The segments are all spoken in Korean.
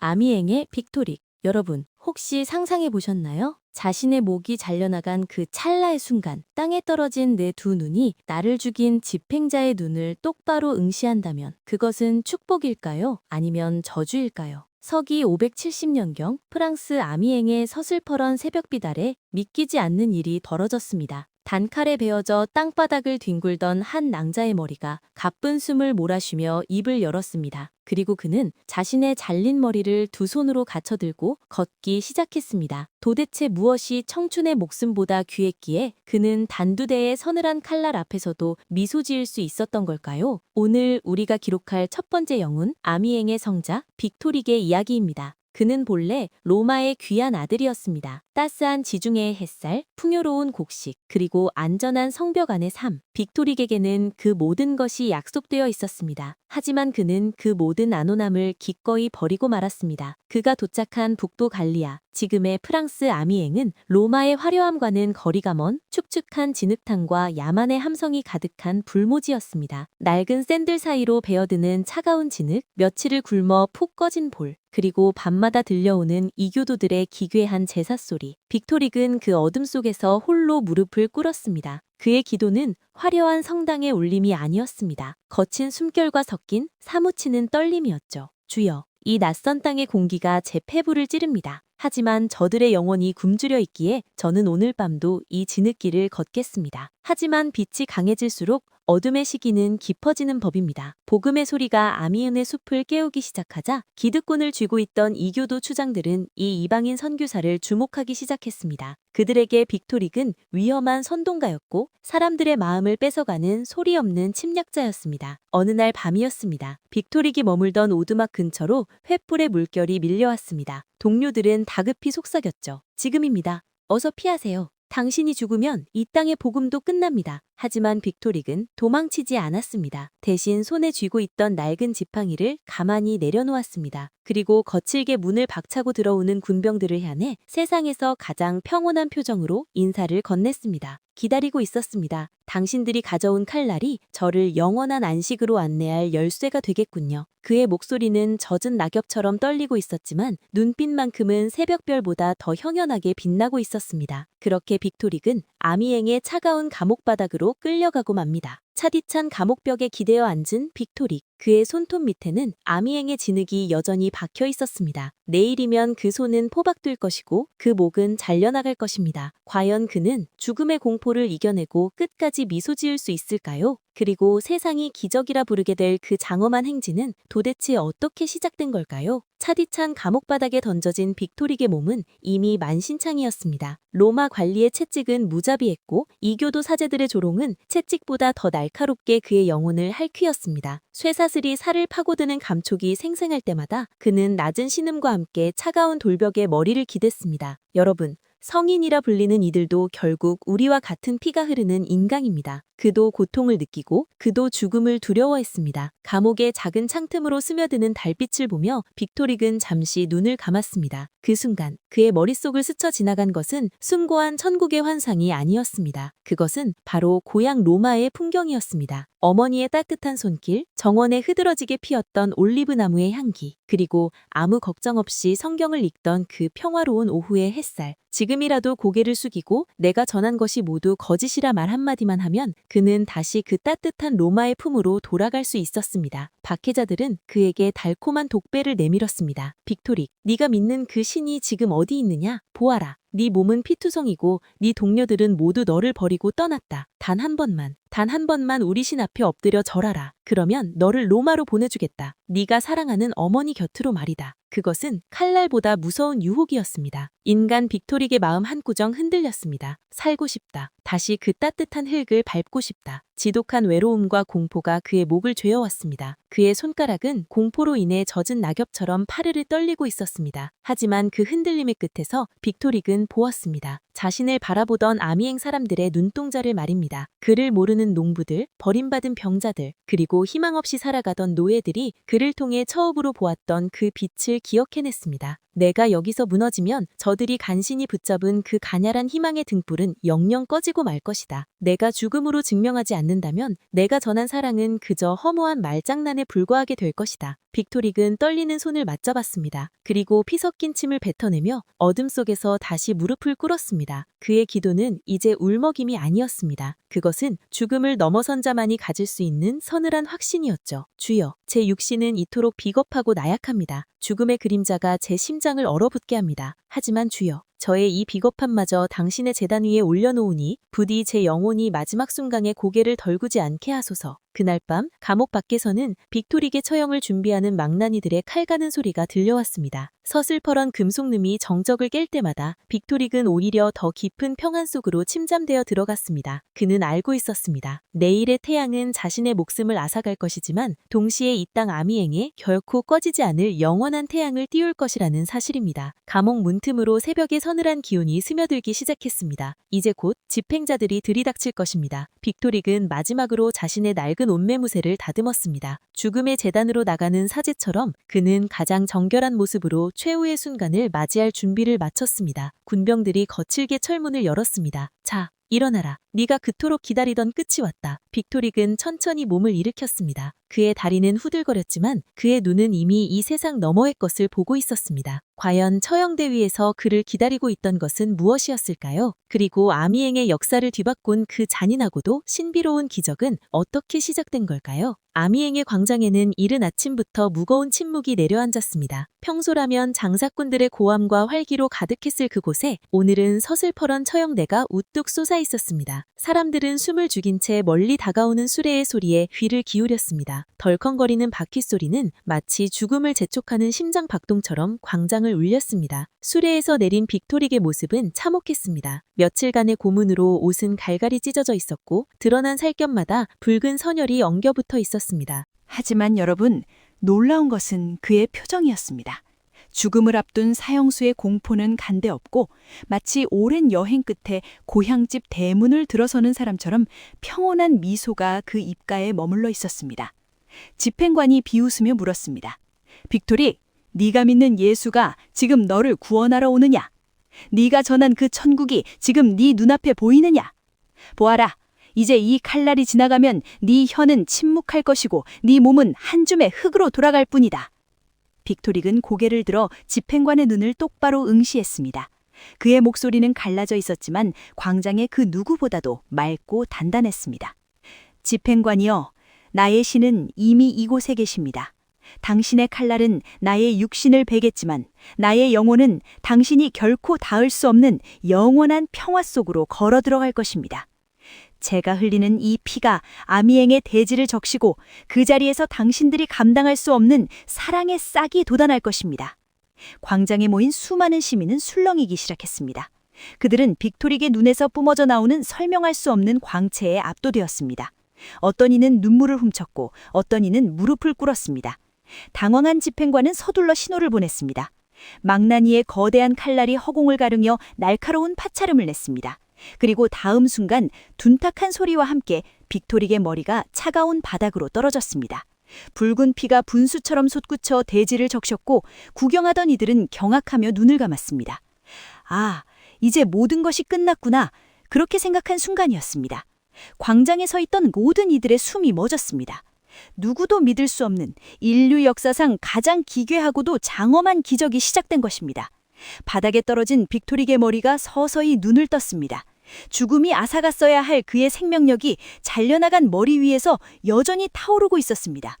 아미엥의 빅토릭. 여러분, 혹시 상상해 보셨나요? 자신의 목이 잘려나간 그 찰나의 순간, 땅에 떨어진 내 두 눈이 나를 죽인 집행자의 눈을 똑바로 응시한다면 그것은 축복일까요? 아니면 저주일까요? 서기 570년경 프랑스 아미엥의 서슬퍼런 새벽빛 아래 믿기지 않는 일이 벌어졌습니다. 단칼에 베어져 땅바닥을 뒹굴던 한 낭자의 머리가 가쁜 숨을 몰아쉬며 입을 열었습니다. 그리고 그는 자신의 잘린 머리를 두 손으로 갖춰들고 걷기 시작했습니다. 도대체 무엇이 청춘의 목숨보다 귀했기에 그는 단두대의 서늘한 칼날 앞에서도 미소 지을 수 있었던 걸까요? 오늘 우리가 기록할 첫 번째 영웅, 아미엥의 성자 빅토릭의 이야기입니다. 그는 본래 로마의 귀한 아들이었습니다. 따스한 지중해의 햇살, 풍요로운 곡식, 그리고 안전한 성벽 안의 삶. 빅토릭에게는 그 모든 것이 약속되어 있었습니다. 하지만 그는 그 모든 안온함을 기꺼이 버리고 말았습니다. 그가 도착한 북부 갈리아, 지금의 프랑스 아미엥은 로마의 화려함과는 거리가 먼 축축한 진흙탕과 야만의 함성이 가득한 불모지였습니다. 낡은 샌들 사이로 베어드는 차가운 진흙, 며칠을 굶어 푹 꺼진 볼, 그리고 밤마다 들려오는 이교도들의 기괴한 제사 소리. 빅토릭은 그 어둠 속에서 홀로 무릎을 꿇었습니다. 그의 기도는 화려한 성당의 울림이 아니었습니다. 거친 숨결과 섞인 사무치는 떨림이었죠. 주여, 이 낯선 땅의 공기가 제 폐부를 찌릅니다. 하지만 저들의 영혼이 굶주려 있기에 저는 오늘 밤도 이 진흙길을 걷겠습니다. 하지만 빛이 강해질수록 어둠의 시기는 깊어지는 법입니다. 복음의 소리가 아미은의 숲을 깨우기 시작하자 기득권을 쥐고 있던 이교도 추장들은 이 이방인 선교사를 주목하기 시작했습니다. 그들에게 빅토릭은 위험한 선동가였고 사람들의 마음을 뺏어가는 소리 없는 침략자였습니다. 어느 날 밤이었습니다. 빅토릭이 머물던 오두막 근처로 횃불의 물결이 밀려왔습니다. 동료들은 다급히 속삭였죠. 지금입니다. 어서 피하세요. 당신이 죽으면 이 땅의 복음도 끝납니다. 하지만 빅토릭은 도망치지 않았습니다. 대신 손에 쥐고 있던 낡은 지팡이를 가만히 내려놓았습니다. 그리고 거칠게 문을 박차고 들어오는 군병들을 향해 세상에서 가장 평온한 표정으로 인사를 건넸습니다. 기다리고 있었습니다. 당신들이 가져온 칼날이 저를 영원한 안식으로 안내할 열쇠가 되겠군요. 그의 목소리는 젖은 낙엽처럼 떨리고 있었지만 눈빛만큼은 새벽별보다 더 현연하게 빛나고 있었습니다. 그렇게 빅토릭은 아미엥의 차가운 감옥바닥으로 끌려가고 맙니다. 차디찬 감옥벽에 기대어 앉은 빅토릭. 그의 손톱 밑에는 아미엥의 진흙이 여전히 박혀 있었습니다. 내일이면 그 손은 포박될 것이고 그 목은 잘려나갈 것입니다. 과연 그는 죽음의 공포를 이겨내고 끝까지 미소 지을 수 있을까요? 그리고 세상이 기적이라 부르게 될 그 장엄한 행진은 도대체 어떻게 시작된 걸까요? 차디찬 감옥바닥에 던져진 빅토릭의 몸은 이미 만신창이었습니다. 로마 관리의 채찍은 무자비했고 이교도 사제들의 조롱은 채찍보다 더 날카롭게 그의 영혼을 핥히었습니다. 쇠사슬이 살을 파고드는 감촉이 생생할 때마다 그는 낮은 신음과 함께 차가운 돌벽에 머리를 기댔습니다. 여러분, 성인이라 불리는 이들도 결국 우리와 같은 피가 흐르는 인간입니다. 그도 고통을 느끼고 그도 죽음을 두려워했습니다. 감옥의 작은 창틈으로 스며드는 달빛을 보며 빅토릭은 잠시 눈을 감았습니다. 그 순간 그의 머릿속을 스쳐 지나간 것은 숭고한 천국의 환상이 아니었습니다. 그것은 바로 고향 로마의 풍경이었습니다. 어머니의 따뜻한 손길, 정원에 흐드러지게 피었던 올리브나무의 향기, 그리고 아무 걱정 없이 성경을 읽던 그 평화로운 오후의 햇살. 지금이라도 고개를 숙이고 내가 전한 것이 모두 거짓이라 말 한마디만 하면 그는 다시 그 따뜻한 로마의 품으로 돌아갈 수 있었습니다. 박해자들은 그에게 달콤한 독배를 내밀었습니다. 빅토릭, 네가 믿는 그 신이 지금 어디 있느냐? 보아라. 네 몸은 피투성이고 네 동료들은 모두 너를 버리고 떠났다. 단 한 번만 우리 신 앞에 엎드려 절하라. 그러면 너를 로마로 보내주겠다. 네가 사랑하는 어머니 곁으로 말이다. 그것은 칼날보다 무서운 유혹이었습니다. 인간 빅토릭의 마음 한구정 흔들렸습니다. 살고 싶다. 다시 그 따뜻한 흙을 밟고 싶다. 지독한 외로움과 공포가 그의 목을 죄어왔습니다. 그의 손가락은 공포로 인해 젖은 낙엽처럼 파르르 떨리고 있었습니다. 하지만 그 흔들림의 끝에서 빅토릭은 보았습니다. 자신을 바라보던 아미엥 사람들의 눈동자를 말입니다. 그를 모르는 농부들, 버림받은 병자들, 그리고 희망 없이 살아가던 노예들이 그를 통해 처음으로 보았던 그 빛을 기억해냈습니다. 내가 여기서 무너지면 저들이 간신히 붙잡은 그 가냘한 희망의 등불은 영영 꺼지고 말 것이다. 내가 죽음으로 증명하지 않는다면 내가 전한 사랑은 그저 허무한 말장난에 불과하게 될 것이다. 빅토릭은 떨리는 손을 맞잡았습니다. 그리고 피 섞인 침을 뱉어내며 어둠 속에서 다시 무릎을 꿇었습니다. 그의 기도는 이제 울먹임이 아니었습니다. 그것은 죽음을 넘어선 자만이 가질 수 있는 서늘한 확신이었죠. 주여, 제 육신은 이토록 비겁하고 나약합니다. 죽음의 그림자가 제 심장을 얼어붙게 합니다. 하지만 주여, 저의 이 비겁함마저 당신의 제단 위에 올려놓으니 부디 제 영혼이 마지막 순간에 고개를 덜구지 않게 하소서. 그날 밤 감옥 밖에서는 빅토릭의 처형을 준비하는 망나니들의 칼 가는 소리가 들려왔습니다. 서슬퍼런 금속눈이 정적을 깰 때마다 빅토릭은 오히려 더 깊은 평안 속으로 침잠되어 들어갔습니다. 그는 알고 있었습니다. 내일의 태양은 자신의 목숨을 앗아갈 것이지만 동시에 이 땅 아미행에 결코 꺼지지 않을 영원한 태양을 띄울 것이라는 사실입니다. 감옥 문틈으로 새벽의 서늘한 기운이 스며들기 시작했습니다. 이제 곧 집행자들이 들이닥칠 것입니다. 빅토릭은 마지막으로 자신의 낡은 옷매무새를 다듬었습니다. 죽음의 제단으로 나가는 사제처럼 그는 가장 정결한 모습으로 최후의 순간을 맞이할 준비를 마쳤습니다. 군병들이 거칠게 철문을 열었습니다. 자, 일어나라. 네가 그토록 기다리던 끝이 왔다. 빅토릭은 천천히 몸을 일으켰습니다. 그의 다리는 후들거렸지만 그의 눈은 이미 이 세상 너머의 것을 보고 있었습니다. 과연 처형대 위에서 그를 기다리고 있던 것은 무엇이었을까요? 그리고 아미행의 역사를 뒤바꾼 그 잔인하고도 신비로운 기적은 어떻게 시작된 걸까요? 아미행의 광장에는 이른 아침부터 무거운 침묵이 내려앉았습니다. 평소라면 장사꾼들의 고함과 활기로 가득했을 그곳에 오늘은 서슬퍼런 처형대가 우뚝 솟아 있었습니다. 사람들은 숨을 죽인 채 멀리 다가오는 수레의 소리에 귀를 기울였습니다. 덜컹거리는 바퀴 소리는 마치 죽음을 재촉하는 심장 박동처럼 광장을 울렸습니다. 수레에서 내린 빅토릭의 모습은 참혹했습니다. 며칠간의 고문으로 옷은 갈갈이 찢어져 있었고 드러난 살겹마다 붉은 선혈이 엉겨붙어 있었습니다. 하지만 여러분, 놀라운 것은 그의 표정이었습니다. 죽음을 앞둔 사형수의 공포는 간데없고 마치 오랜 여행 끝에 고향집 대문을 들어서는 사람처럼 평온한 미소가 그 입가에 머물러 있었습니다. 집행관이 비웃으며 물었습니다. 빅토릭, 네가 믿는 예수가 지금 너를 구원하러 오느냐? 네가 전한 그 천국이 지금 네 눈앞에 보이느냐? 보아라, 이제 이 칼날이 지나가면 네 혀는 침묵할 것이고 네 몸은 한 줌의 흙으로 돌아갈 뿐이다. 빅토릭은 고개를 들어 집행관의 눈을 똑바로 응시했습니다. 그의 목소리는 갈라져 있었지만 광장의 그 누구보다도 맑고 단단했습니다. 집행관이여, 나의 신은 이미 이곳에 계십니다. 당신의 칼날은 나의 육신을 베겠지만 나의 영혼은 당신이 결코 닿을 수 없는 영원한 평화 속으로 걸어 들어갈 것입니다. 제가 흘리는 이 피가 아미행의 대지를 적시고 그 자리에서 당신들이 감당할 수 없는 사랑의 싹이 돋아날 것입니다. 광장에 모인 수많은 시민은 술렁이기 시작했습니다. 그들은 빅토릭의 눈에서 뿜어져 나오는 설명할 수 없는 광채에 압도되었습니다. 어떤 이는 눈물을 훔쳤고 어떤 이는 무릎을 꿇었습니다. 당황한 집행관은 서둘러 신호를 보냈습니다. 망나니의 거대한 칼날이 허공을 가르며 날카로운 파차름을 냈습니다. 그리고 다음 순간 둔탁한 소리와 함께 빅토릭의 머리가 차가운 바닥으로 떨어졌습니다. 붉은 피가 분수처럼 솟구쳐 대지를 적셨고 구경하던 이들은 경악하며 눈을 감았습니다. 아, 이제 모든 것이 끝났구나. 그렇게 생각한 순간이었습니다. 광장에 서 있던 모든 이들의 숨이 멎었습니다. 누구도 믿을 수 없는 인류 역사상 가장 기괴하고도 장엄한 기적이 시작된 것입니다. 바닥에 떨어진 빅토릭의 머리가 서서히 눈을 떴습니다. 죽음이 앗아갔어야 할 그의 생명력이 잘려나간 머리 위에서 여전히 타오르고 있었습니다.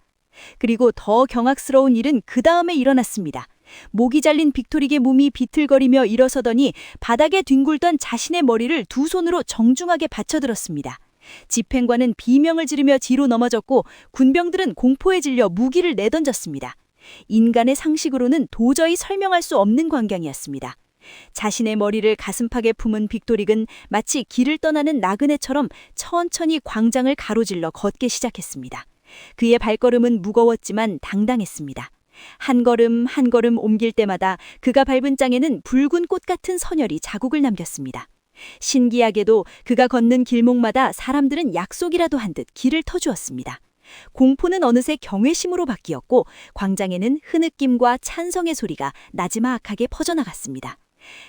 그리고 더 경악스러운 일은 그 다음에 일어났습니다. 목이 잘린 빅토릭의 몸이 비틀거리며 일어서더니 바닥에 뒹굴던 자신의 머리를 두 손으로 정중하게 받쳐들었습니다. 집행관은 비명을 지르며 뒤로 넘어졌고 군병들은 공포에 질려 무기를 내던졌습니다. 인간의 상식으로는 도저히 설명할 수 없는 광경이었습니다. 자신의 머리를 가슴팍에 품은 빅토릭은 마치 길을 떠나는 나그네처럼 천천히 광장을 가로질러 걷기 시작했습니다. 그의 발걸음은 무거웠지만 당당했습니다. 한 걸음 한 걸음 옮길 때마다 그가 밟은 땅에는 붉은 꽃 같은 선혈이 자국을 남겼습니다. 신기하게도 그가 걷는 길목마다 사람들은 약속이라도 한 듯 길을 터주었습니다. 공포는 어느새 경외심으로 바뀌었고 광장에는 흐느낌과 찬성의 소리가 나지막하게 퍼져나갔습니다.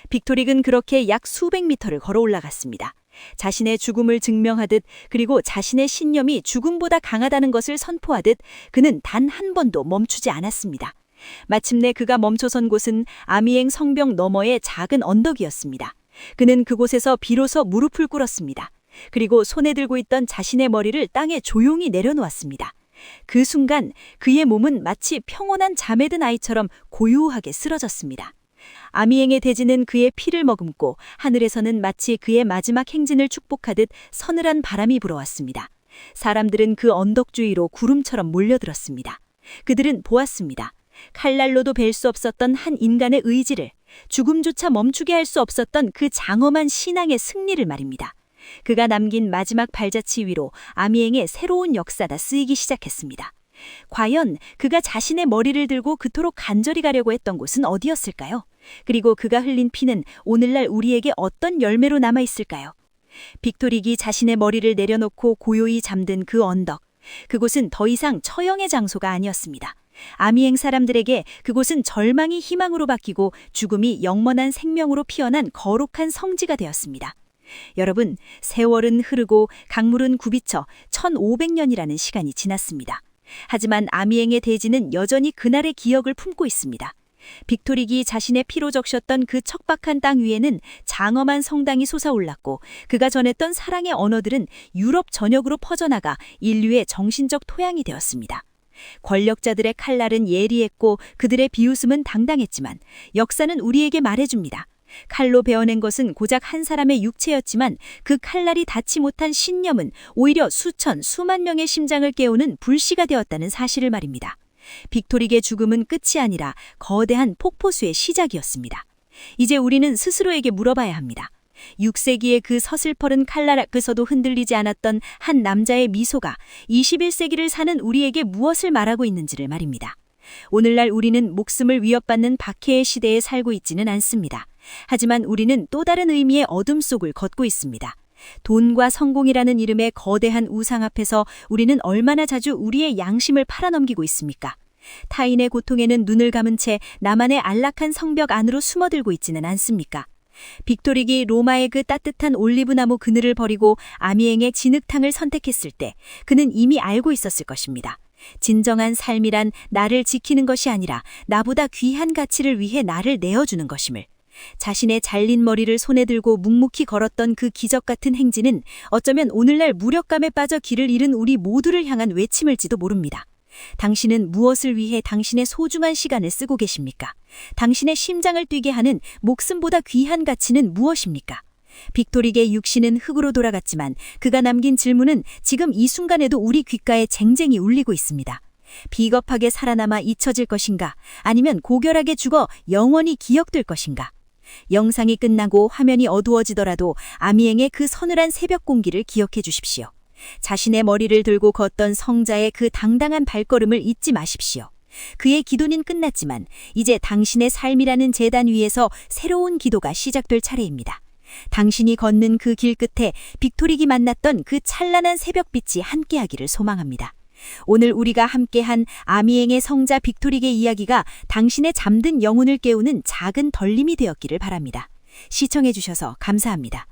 빅토릭은 그렇게 약 수백 미터를 걸어 올라갔습니다. 자신의 죽음을 증명하듯 그리고 자신의 신념이 죽음보다 강하다는 것을 선포하듯 그는 단 한 번도 멈추지 않았습니다. 마침내 그가 멈춰선 곳은 아미엥 성벽 너머의 작은 언덕이었습니다. 그는 그곳에서 비로소 무릎을 꿇었습니다. 그리고 손에 들고 있던 자신의 머리를 땅에 조용히 내려놓았습니다. 그 순간 그의 몸은 마치 평온한 잠에 든 아이처럼 고요하게 쓰러졌습니다. 아미엥의 대지는 그의 피를 머금고 하늘에서는 마치 그의 마지막 행진을 축복하듯 서늘한 바람이 불어왔습니다. 사람들은 그 언덕 주위로 구름처럼 몰려들었습니다. 그들은 보았습니다. 칼날로도 벨 수 없었던 한 인간의 의지를, 죽음조차 멈추게 할 수 없었던 그 장엄한 신앙의 승리를 말입니다. 그가 남긴 마지막 발자취 위로 아미엥의 새로운 역사가 쓰이기 시작했습니다. 과연 그가 자신의 머리를 들고 그토록 간절히 가려고 했던 곳은 어디였을까요? 그리고 그가 흘린 피는 오늘날 우리에게 어떤 열매로 남아있을까요? 빅토릭이 자신의 머리를 내려놓고 고요히 잠든 그 언덕, 그곳은 더 이상 처형의 장소가 아니었습니다. 아미엥 사람들에게 그곳은 절망이 희망으로 바뀌고 죽음이 영원한 생명으로 피어난 거룩한 성지가 되었습니다. 여러분, 세월은 흐르고 강물은 굽이쳐 1500년이라는 시간이 지났습니다. 하지만 아미엥의 대지는 여전히 그날의 기억을 품고 있습니다. 빅토릭이 자신의 피로 적셨던 그 척박한 땅 위에는 장엄한 성당이 솟아올랐고 그가 전했던 사랑의 언어들은 유럽 전역으로 퍼져나가 인류의 정신적 토양이 되었습니다. 권력자들의 칼날은 예리했고 그들의 비웃음은 당당했지만 역사는 우리에게 말해줍니다. 칼로 베어낸 것은 고작 한 사람의 육체였지만 그 칼날이 닿지 못한 신념은 오히려 수천, 수만 명의 심장을 깨우는 불씨가 되었다는 사실을 말입니다. 빅토릭의 죽음은 끝이 아니라 거대한 폭포수의 시작이었습니다. 이제 우리는 스스로에게 물어봐야 합니다. 6세기의 그 서슬퍼른 칼날 앞에서도 흔들리지 않았던 한 남자의 미소가 21세기를 사는 우리에게 무엇을 말하고 있는지를 말입니다. 오늘날 우리는 목숨을 위협받는 박해의 시대에 살고 있지는 않습니다. 하지만 우리는 또 다른 의미의 어둠 속을 걷고 있습니다. 돈과 성공이라는 이름의 거대한 우상 앞에서 우리는 얼마나 자주 우리의 양심을 팔아넘기고 있습니까? 타인의 고통에는 눈을 감은 채 나만의 안락한 성벽 안으로 숨어들고 있지는 않습니까? 빅토릭이 로마의 그 따뜻한 올리브나무 그늘을 버리고 아미엥의 진흙탕을 선택했을 때 그는 이미 알고 있었을 것입니다. 진정한 삶이란 나를 지키는 것이 아니라 나보다 귀한 가치를 위해 나를 내어주는 것임을. 자신의 잘린 머리를 손에 들고 묵묵히 걸었던 그 기적 같은 행진은 어쩌면 오늘날 무력감에 빠져 길을 잃은 우리 모두를 향한 외침일지도 모릅니다. 당신은 무엇을 위해 당신의 소중한 시간을 쓰고 계십니까? 당신의 심장을 뛰게 하는 목숨보다 귀한 가치는 무엇입니까? 빅토릭의 육신은 흙으로 돌아갔지만 그가 남긴 질문은 지금 이 순간에도 우리 귓가에 쟁쟁이 울리고 있습니다. 비겁하게 살아남아 잊혀질 것인가? 아니면 고결하게 죽어 영원히 기억될 것인가? 영상이 끝나고 화면이 어두워지더라도 아미엥의 그 서늘한 새벽 공기를 기억해 주십시오. 자신의 머리를 들고 걷던 성자의 그 당당한 발걸음을 잊지 마십시오. 그의 기도는 끝났지만 이제 당신의 삶이라는 제단 위에서 새로운 기도가 시작될 차례입니다. 당신이 걷는 그 길 끝에 빅토릭이 만났던 그 찬란한 새벽빛이 함께하기를 소망합니다. 오늘 우리가 함께한 아미엥의 성자 빅토릭의 이야기가 당신의 잠든 영혼을 깨우는 작은 덜림이 되었기를 바랍니다. 시청해 주셔서 감사합니다.